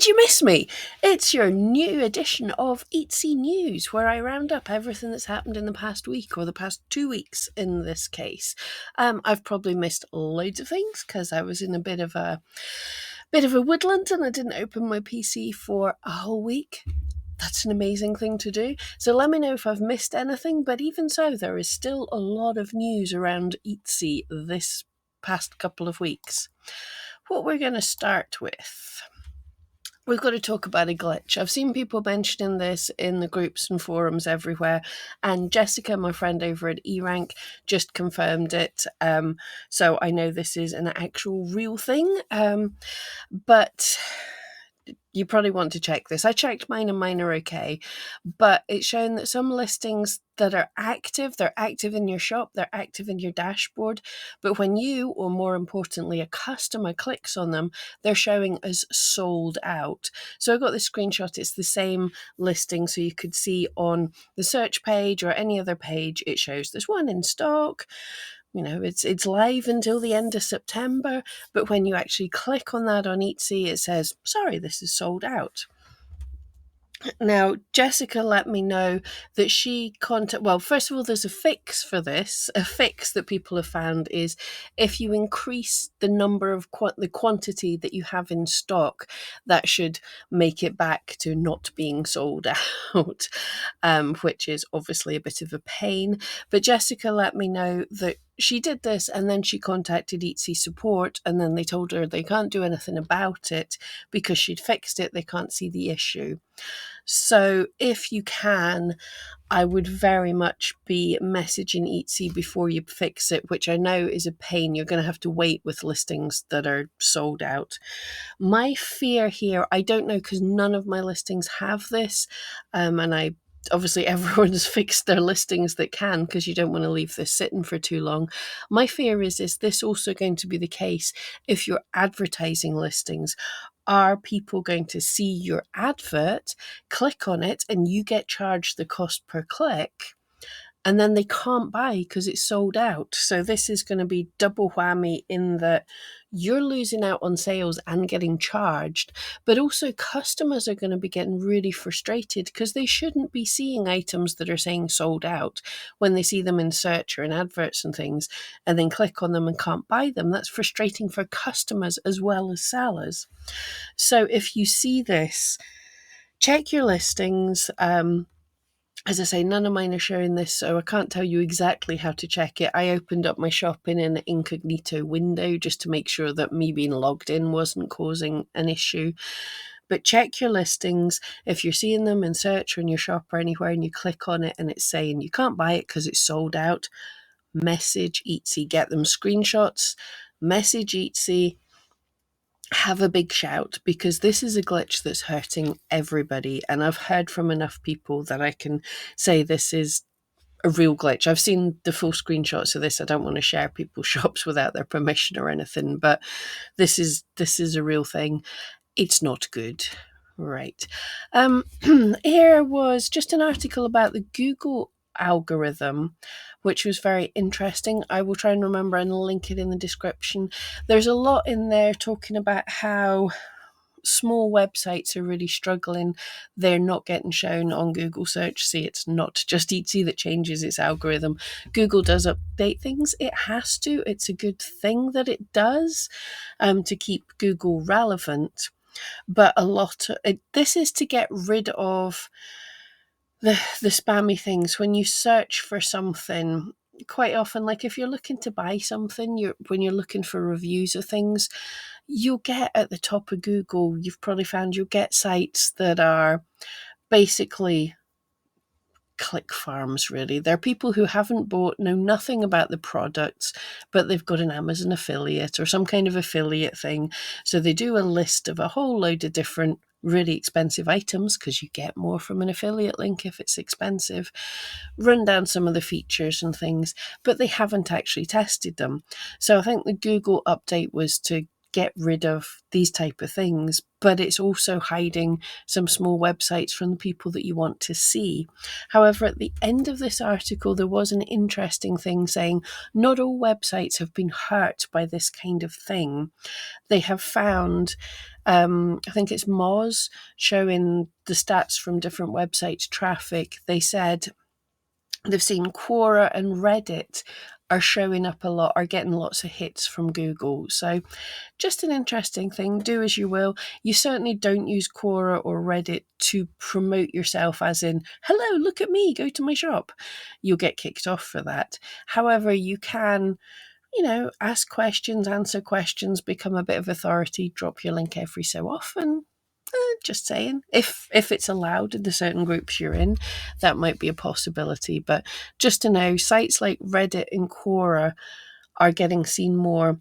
Did you miss me? It's your new edition of Eatsy News, where I round up everything that's happened in the past week, or the past 2 weeks in this case. I've probably missed loads of things because I was in a bit of a woodland and I didn't open my PC for a whole week. That's an amazing thing to do. So let me know if I've missed anything, but even so, there is still a lot of news around Eatsy this past couple of weeks. What we're going to start with, we've got to talk about a glitch. I've seen people mentioning this in the groups and forums everywhere, and Jessica, my friend over at eRank, just confirmed it. So I know this is an actual real thing, but you probably want to check this. I checked mine and mine are okay, but it's shown that some listings that are active, they're active in your shop, they're active in your dashboard, but when you, or more importantly, a customer clicks on them, they're showing as sold out. So I got this screenshot. It's the same listing, so you could see on the search page or any other page, it shows there's one in stock. It's live until the end of September, but when you actually click on that on Eatsy, it says, sorry, this is sold out. Now, Jessica let me know that first of all, there's a fix for this. A fix that people have found is if you increase the number of the quantity that you have in stock, that should make it back to not being sold out, which is obviously a bit of a pain. But Jessica let me know that she did this and then she contacted Eatsy support, and then they told her they can't do anything about it because she'd fixed it. They can't see the issue. So if you can, I would very much be messaging Eatsy before you fix it, which I know is a pain. You're going to have to wait with listings that are sold out. My fear here, I don't know, because none of my listings have this, and obviously everyone's fixed their listings that can, because you don't want to leave this sitting for too long. My fear is this also going to be the case if you're advertising listings? Are people going to see your advert, click on it, and you get charged the cost per click, and then they can't buy because it's sold out? So this is going to be double whammy in that you're losing out on sales and getting charged, but also customers are going to be getting really frustrated because they shouldn't be seeing items that are saying sold out when they see them in search or in adverts and things, and then click on them and can't buy them. That's frustrating for customers as well as sellers. So if you see this, check your listings. As I say, none of mine are showing this, so I can't tell you exactly how to check it. I opened up my shop in an incognito window just to make sure that me being logged in wasn't causing an issue. But check your listings. If you're seeing them in search or in your shop or anywhere and you click on it and it's saying you can't buy it because it's sold out, message Eatsy. Get them screenshots, message Eatsy, have a big shout, because this is a glitch that's hurting everybody, and I've heard from enough people that I can say this is a real glitch. I've seen the full screenshots of this. I don't want to share people's shops without their permission or anything, but this is a real thing. It's not good. Right. Here was just an article about the Google algorithm, which was very interesting. I will try and remember and link it in the description. There's a lot in there talking about how small websites are really struggling. They're not getting shown on Google search. See, it's not just Eatsy that changes its algorithm. Google does update things. It has to. It's a good thing that it does, to keep Google relevant. But this is to get rid of the spammy things. When you search for something, quite often, like if you're looking to buy something, when you're looking for reviews of things, you'll get at the top of Google, you've probably found you'll get sites that are basically click farms, really. They're people who haven't bought, know nothing about the products, but they've got an Amazon affiliate or some kind of affiliate thing. So they do a list of a whole load of different really expensive items, because you get more from an affiliate link if it's expensive, run down some of the features and things, but they haven't actually tested them. So I think the Google update was to get rid of these type of things, but it's also hiding some small websites from the people that you want to see. However, at the end of this article, there was an interesting thing saying not all websites have been hurt by this kind of thing. They have found, I think it's Moz, showing the stats from different websites' traffic. They said they've seen Quora and Reddit are showing up a lot, are getting lots of hits from Google. So just an interesting thing. Do as you will. You certainly don't use Quora or Reddit to promote yourself as in, hello, look at me, go to my shop. You'll get kicked off for that. However, you can, ask questions, answer questions, become a bit of authority, drop your link every so often. Just saying, if it's allowed in the certain groups you're in, that might be a possibility. But just to know, sites like Reddit and Quora are getting seen more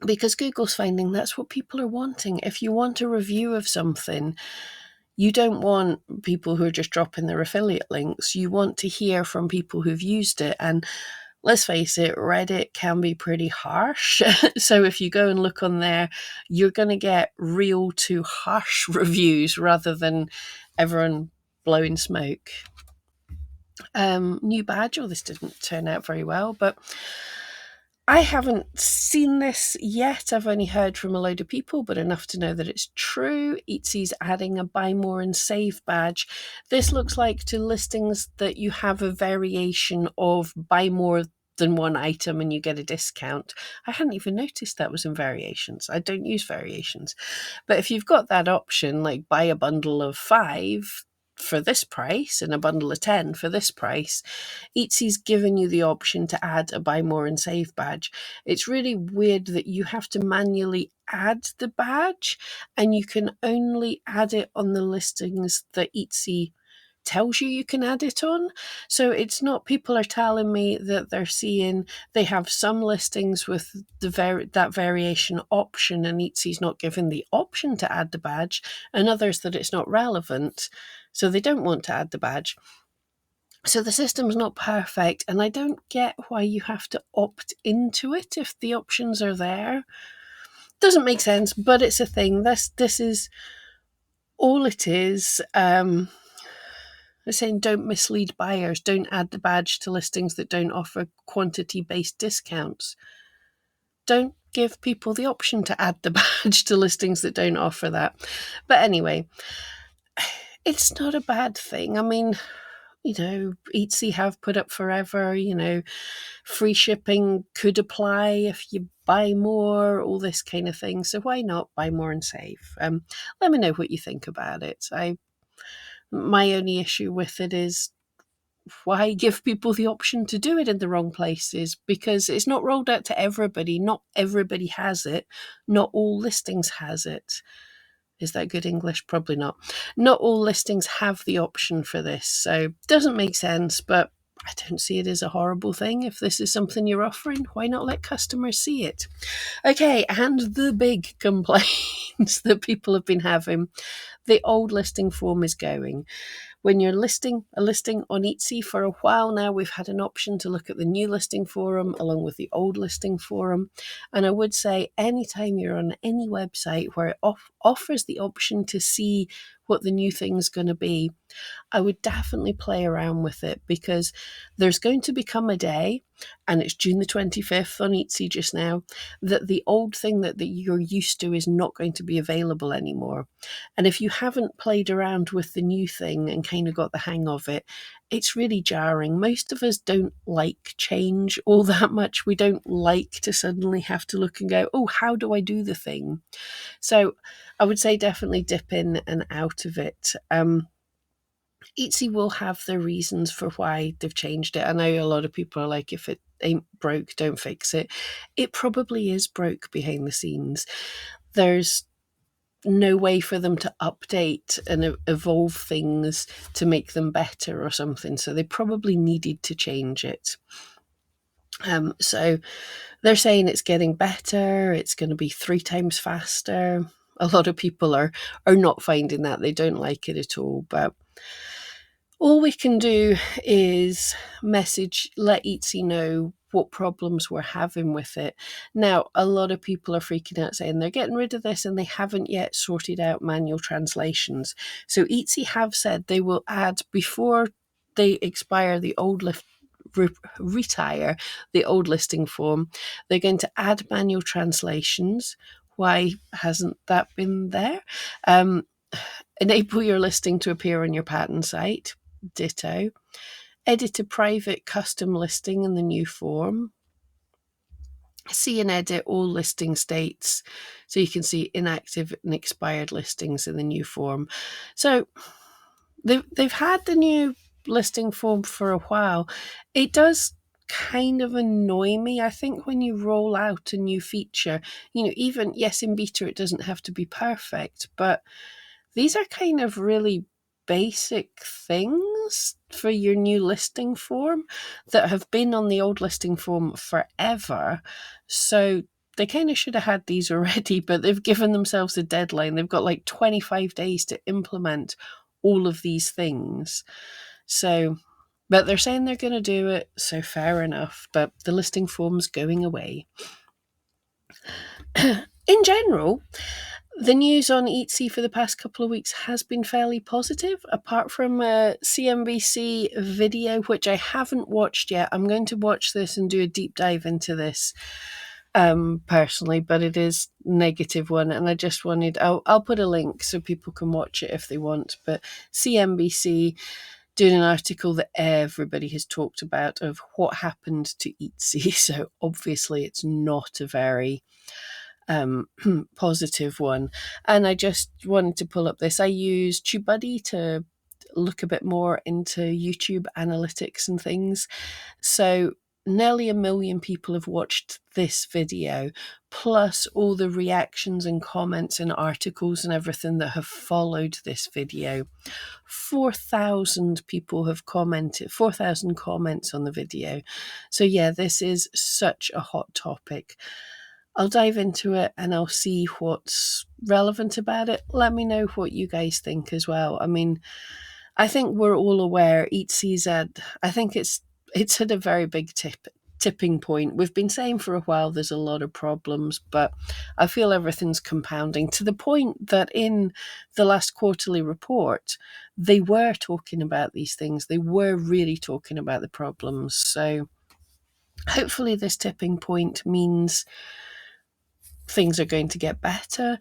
because Google's finding that's what people are wanting. If you want a review of something, you don't want people who are just dropping their affiliate links. You want to hear from people who've used it. And let's face it, Reddit can be pretty harsh. So if you go and look on there, you're going to get real to harsh reviews rather than everyone blowing smoke. New badge. Oh, this didn't turn out very well, but I haven't seen this yet. I've only heard from a load of people, but enough to know that it's true. Etsy's adding a buy more and save badge. This looks like to listings that you have a variation of buy more than one item and you get a discount. I hadn't even noticed that was in variations. I don't use variations. But if you've got that option, like buy a bundle of 5 for this price and a bundle of 10 for this price, Etsy's given you the option to add a buy more and save badge. It's really weird that you have to manually add the badge and you can only add it on the listings that Etsy tells you can add it on. So it's not, people are telling me that they're seeing they have some listings with that variation option and Etsy's not given the option to add the badge, and others that it's not relevant, so they don't want to add the badge. So the system's not perfect, and I don't get why you have to opt into it if the options are there. Doesn't make sense, but it's a thing. This is all it is. They're saying don't mislead buyers, don't add the badge to listings that don't offer quantity-based discounts. Don't give people the option to add the badge to listings that don't offer that. But anyway, it's not a bad thing. I mean, Etsy have put up forever, free shipping could apply if you buy more, all this kind of thing. So why not buy more and save? Let me know what you think about it. My only issue with it is why give people the option to do it in the wrong places? Because it's not rolled out to everybody. Not everybody has it. Not all listings has it. Is that good English? Probably not. Not all listings have the option for this. So it doesn't make sense, but I don't see it as a horrible thing. If this is something you're offering, why not let customers see it? Okay, and the big complaints that people have been having. The old listing form is going. When you're listing a listing on Etsy for a while now, we've had an option to look at the new listing forum along with the old listing forum. And I would say anytime you're on any website where it offers the option to see what the new thing's going to be, I would definitely play around with it, because there's going to become a day, and it's June the 25th on Etsy just now, that the old thing that you're used to is not going to be available anymore. And if you haven't played around with the new thing and kind of got the hang of it, it's really jarring. Most of us don't like change all that much. We don't like to suddenly have to look and go, oh, how do I do the thing? So I would say definitely dip in and out of it. Etsy will have their reasons for why they've changed it. I know a lot of people are like, if it ain't broke, don't fix it. It probably is broke behind the scenes. There's no way for them to update and evolve things to make them better or something. So they probably needed to change it. So they're saying it's getting better. It's going to be 3 times faster. A lot of people are not finding that. They don't like it at all. But all we can do is let Etsy know what problems we're having with it. Now, a lot of people are freaking out saying they're getting rid of this and they haven't yet sorted out manual translations. So Etsy have said they will add, before they expire the old retire the old listing form, they're going to add manual translations. Why hasn't that been there? Enable your listing to appear on your pattern site. Ditto. Edit a private custom listing in the new form. See and edit all listing states so you can see inactive and expired listings in the new form. So they've had the new listing form for a while. It does kind of annoy me. I think when you roll out a new feature, even, yes, in beta it doesn't have to be perfect, but these are kind of really basic things for your new listing form that have been on the old listing form forever. So they kind of should have had these already, but they've given themselves a deadline. They've got like 25 days to implement all of these things. So, but they're saying they're going to do it, so fair enough. But the listing form's going away. In general, the news on Etsy for the past couple of weeks has been fairly positive, apart from a CNBC video, which I haven't watched yet. I'm going to watch this and do a deep dive into this personally, but it is a negative one, and I just wanted, I'll put a link so people can watch it if they want, but CNBC doing an article that everybody has talked about of what happened to Etsy. So obviously it's not a very positive one. And I just wanted to pull up this. I use TubeBuddy to look a bit more into YouTube analytics and things. So nearly 1 million people have watched this video, plus all the reactions and comments and articles and everything that have followed this video. 4,000 people have commented, 4,000 comments on the video. So yeah, this is such a hot topic. I'll dive into it and I'll see what's relevant about it. Let me know what you guys think as well. I mean, I think we're all aware Etsy's I think it's at a very big tipping point. We've been saying for a while there's a lot of problems, but I feel everything's compounding to the point that in the last quarterly report, they were talking about these things. They were really talking about the problems. So hopefully this tipping point means things are going to get better,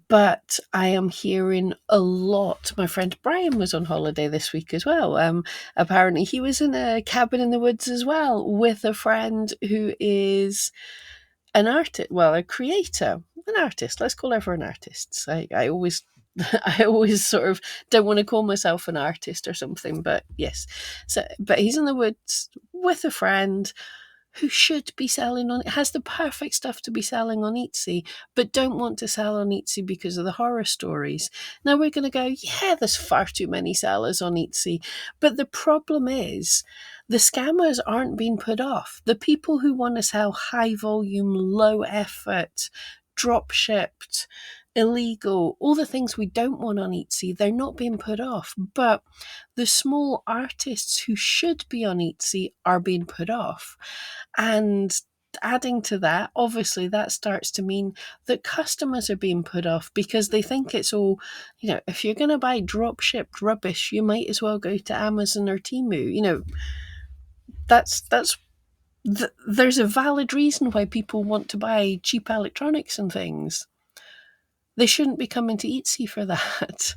but I am hearing a lot. My friend Brian was on holiday this week as well. Apparently he was in a cabin in the woods as well with a friend who is an artist, well, a creator, an artist. Let's call everyone artists. I always I always sort of don't want to call myself an artist or something, but yes. So, but he's in the woods with a friend who should be selling on it, has the perfect stuff to be selling on Etsy, but don't want to sell on Etsy because of the horror stories. Now we're going to go, yeah, there's far too many sellers on Etsy. But the problem is the scammers aren't being put off. The people who want to sell high volume, low effort, drop shipped, illegal, all the things we don't want on Etsy, they're not being put off. But the small artists who should be on Etsy are being put off. And adding to that, obviously that starts to mean that customers are being put off because they think it's all, if you're going to buy drop shipped rubbish, you might as well go to Amazon or Temu. There's a valid reason why people want to buy cheap electronics and things. They shouldn't be coming to Etsy for that.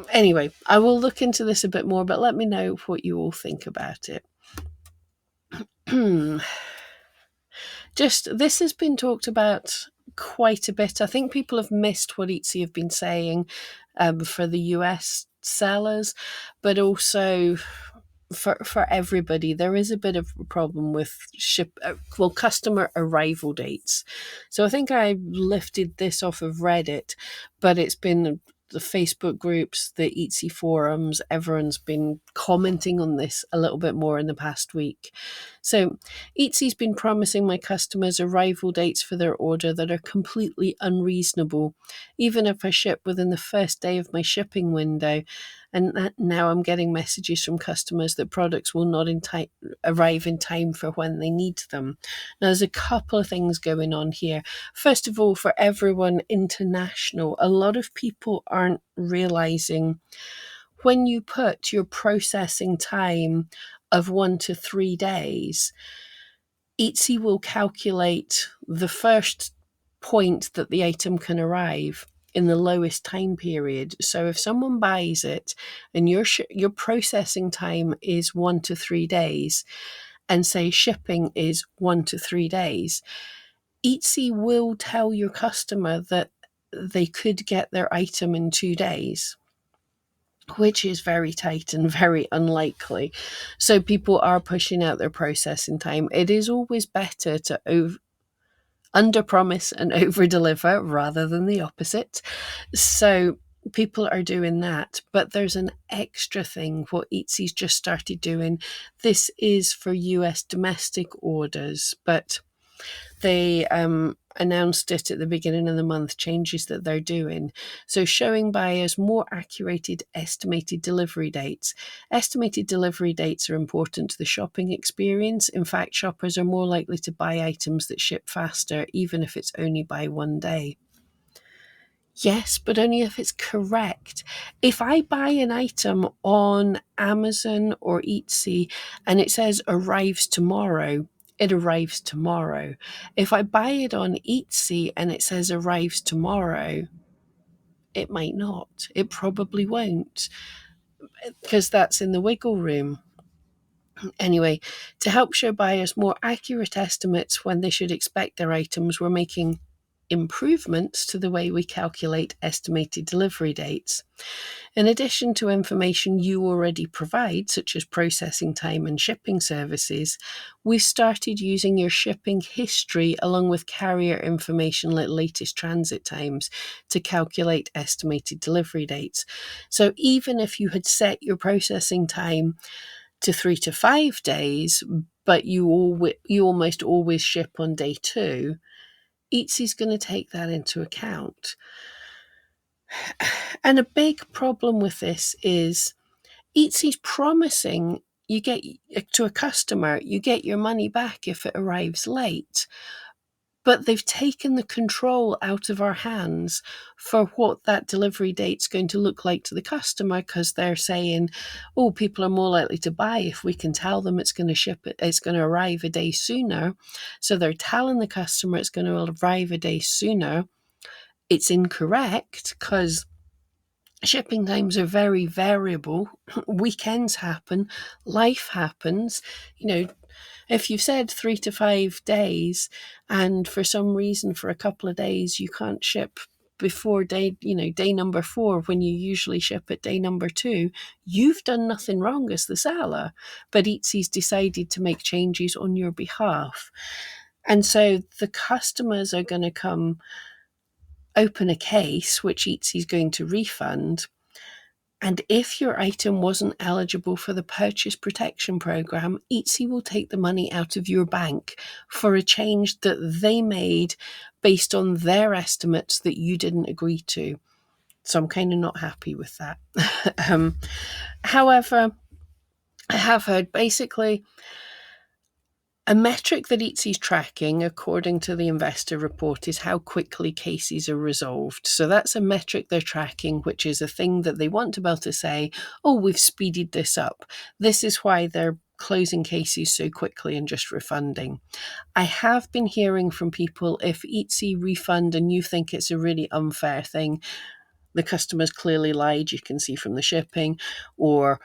Anyway, I will look into this a bit more, but let me know what you all think about it. This has been talked about quite a bit. I think people have missed what Etsy have been saying for the US sellers, but also for everybody. There is a bit of a problem with customer arrival dates. So I think I lifted this off of Reddit, but it's been the Facebook groups, the Etsy forums, everyone's been commenting on this a little bit more in the past week. So Etsy's been promising my customers arrival dates for their order that are completely unreasonable, even if I ship within the first day of my shipping window. And now I'm getting messages from customers that products will not arrive in time for when they need them. Now, there's a couple of things going on here. First of all, for everyone international, a lot of people aren't realizing when you put your processing time of 1 to 3 days, Etsy will calculate the first point that the item can arrive in the lowest time period. So if someone buys it and your processing time is 1 to 3 days, and say shipping is 1 to 3 days, Etsy will tell your customer that they could get their item in 2 days, which is very tight and very unlikely. So people are pushing out their processing time. It is always better to under promise and over deliver rather than the opposite. So people are doing that, but there's an extra thing what Etsy's just started doing. This is for US domestic orders, but they announced it at the beginning of the month, changes that they're doing. So showing buyers more accurate estimated delivery dates. Estimated delivery dates are important to the shopping experience. In fact, shoppers are more likely to buy items that ship faster, even if it's only by 1 day. Yes, but only if it's correct. If I buy an item on Amazon or Etsy and it says arrives tomorrow, it arrives tomorrow. If I buy it on Etsy and it says arrives tomorrow, it might not. It probably won't, because that's in the wiggle room. Anyway, to help show buyers more accurate estimates when they should expect their items, we're making improvements to the way we calculate estimated delivery dates. In addition to information you already provide, such as processing time and shipping services, we've started using your shipping history along with carrier information like latest transit times to calculate estimated delivery dates. So even if you had set your processing time to 3 to 5 days, but you almost always ship on day 2, Etsy's going to take that into account. And a big problem with this is Etsy's promising you get to a customer, you get your money back if it arrives late. But they've taken the control out of our hands for what that delivery date's going to look like to the customer, because they're saying, oh, people are more likely to buy if we can tell them it's going to arrive a day sooner. So they're telling the customer it's going to arrive a day sooner. It's incorrect, because shipping times are very variable. Weekends happen, life happens. If you've said 3 to 5 days and for some reason for a couple of days you can't ship before day number 4 when you usually ship at day number 2, you've done nothing wrong as the seller, but Etsy's decided to make changes on your behalf. And so the customers are going to come open a case which Etsy's going to refund. And if your item wasn't eligible for the purchase protection program, Etsy will take the money out of your bank for a change that they made based on their estimates that you didn't agree to. So I'm kind of not happy with that. However, I have heard basically a metric that Etsy's tracking, according to the investor report, is how quickly cases are resolved. So that's a metric they're tracking, which is a thing that they want to be able to say, oh, we've speeded this up. This is why they're closing cases so quickly and just refunding. I have been hearing from people, if Etsy refund and you think it's a really unfair thing, the customer's clearly lied, you can see from the shipping, or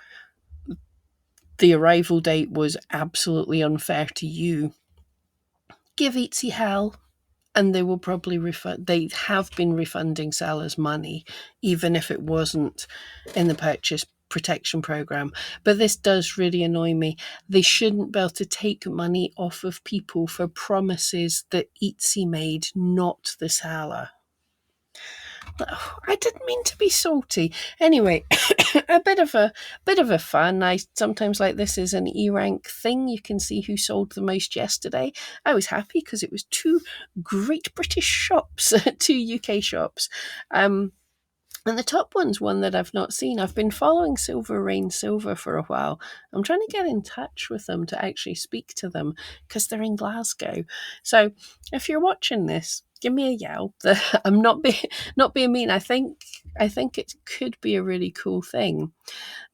the arrival date was absolutely unfair to you, give Etsy hell, and they will probably refund. They have been refunding sellers money, even if it wasn't in the purchase protection program. But this does really annoy me. They shouldn't be able to take money off of people for promises that Etsy made, not the seller. I didn't mean to be salty. Anyway, a bit of a fun. I sometimes like this is an E-rank thing. You can see who sold the most yesterday. I was happy because it was 2 great British shops, 2 UK shops. And the top one's one that I've not seen. I've been following Silver Rain Silver for a while. I'm trying to get in touch with them to actually speak to them because they're in Glasgow. So if you're watching this, give me a yell. I'm not being mean. I think it could be a really cool thing.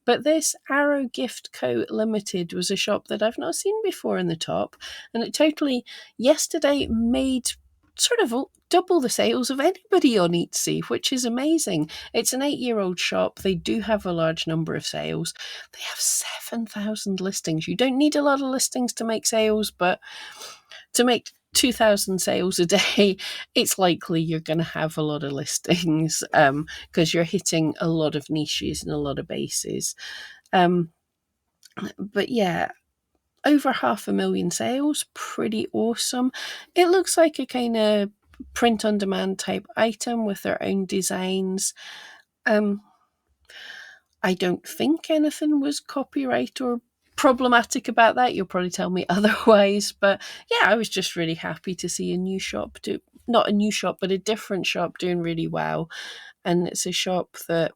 But this Arrow Gift Co. Limited was a shop that I've not seen before in the top, and it totally yesterday made sort of double the sales of anybody on Etsy, which is amazing. It's an 8-year-old shop. They do have a large number of sales. They have 7,000 listings. You don't need a lot of listings to make sales, but to make 2,000 sales a day, it's likely you're going to have a lot of listings because you're hitting a lot of niches and a lot of bases. But yeah, over 500,000 sales, pretty awesome. It looks like a kind of print on demand type item with their own designs. I don't think anything was copyright or problematic about that. You'll probably tell me otherwise. But yeah, I was just really happy to see a new shop do, not a new shop, but a different shop doing really well. And it's a shop that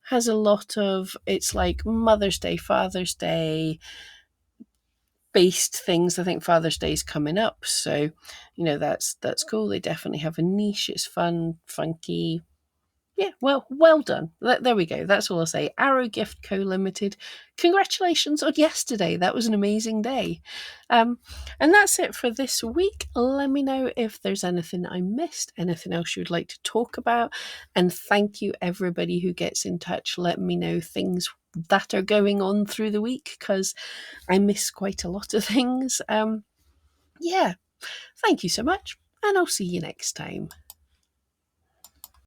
has a lot of, it's like Mother's Day, Father's Day based things. I think Father's Day is coming up. So, that's cool. They definitely have a niche. It's fun, funky. Yeah, well done. There we go. That's all I'll say. Arrow Gift Co. Limited. Congratulations on yesterday. That was an amazing day. And that's it for this week. Let me know if there's anything I missed, anything else you'd like to talk about. And thank you, everybody who gets in touch. Let me know things that are going on through the week because I miss quite a lot of things. Yeah, thank you so much. And I'll see you next time.